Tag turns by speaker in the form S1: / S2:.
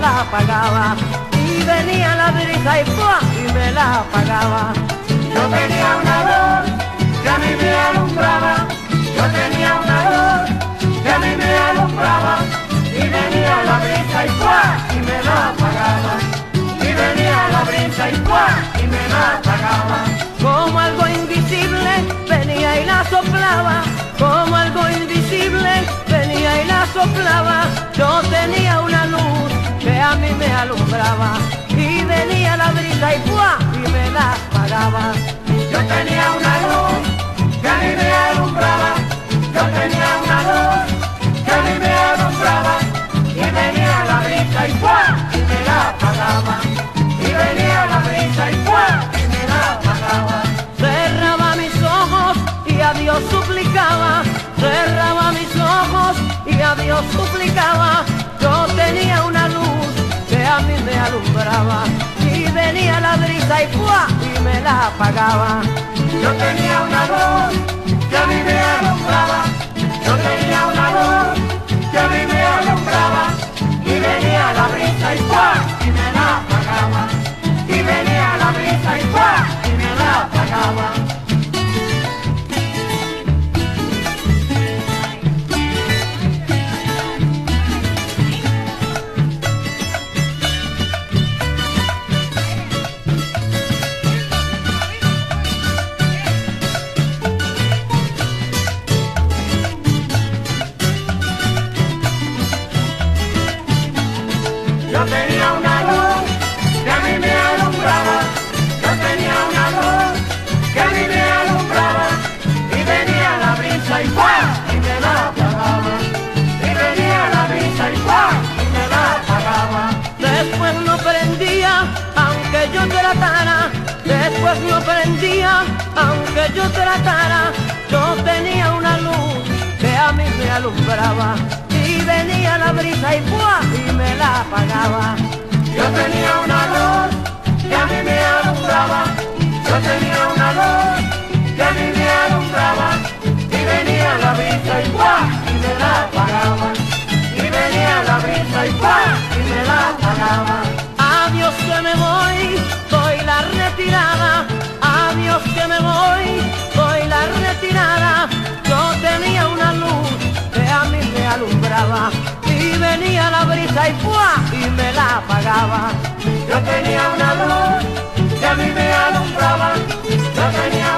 S1: la apagaba. Y venía la brisa y ¡pua! Y me la apagaba.
S2: Yo tenía una luz que a mí me alumbraba. Yo tenía una luz que a mí me alumbraba. Y venía la brisa y ¡pua! Y me la apagaba. Y venía la brisa y ¡pua! Y me la apagaba.
S1: Como algo invisible venía y la soplaba. Como algo invisible venía y la soplaba. Yo tenía una luz que a mí me alumbraba. Y venía la brisa y ¡pua! Y me la apagaba.
S2: Yo tenía una luz que a mí me alumbraba. Yo tenía una luz que a mí me alumbraba. Y venía la brisa y ¡pua! Y me la apagaba. Y venía la brisa y ¡pua! Y me la apagaba.
S1: Cerraba mis ojos y a Dios suplicaba. Cerraba mis ojos y a Dios suplicaba. Yo tenía una luz que a mí me alumbraba. Y venía la brisa y ¡pua! Y me la apagaba.
S2: Yo tenía una luz que a mí me alumbraba. Yo tenía una luz que a mí me alumbraba. Y venía la brisa y ¡pua! Y me la apagaba. Y venía la brisa y ¡pua! Y me la apagaba. Yo tenía una luz que a mí me alumbraba. Yo tenía una luz que a mí me alumbraba. Y venía la brisa y ¡pua! Y me la apagaba. Y venía la brisa y ¡pua! Y me la apagaba.
S1: Después no prendía aunque yo tratara. Después no prendía aunque yo tratara. Yo tenía una luz que a mí me alumbraba. Y venía la brisa y ¡pua! Y me la apagaba.
S2: Yo tenía una luz que a mí me alumbraba. Yo tenía una luz que a mí me alumbraba. Y venía la brisa y ¡pua! Y me la apagaba. Y venía la brisa y ¡pua! Y me la apagaba.
S1: Adiós que me voy la retirada. Adiós que me voy la retirada. Yo tenía una luz que a mí me alumbraba. Y venía la brisa y ¡pua! Y me la apagaba.
S2: Yo tenía una luz que a mí me alumbraba. Yo tenía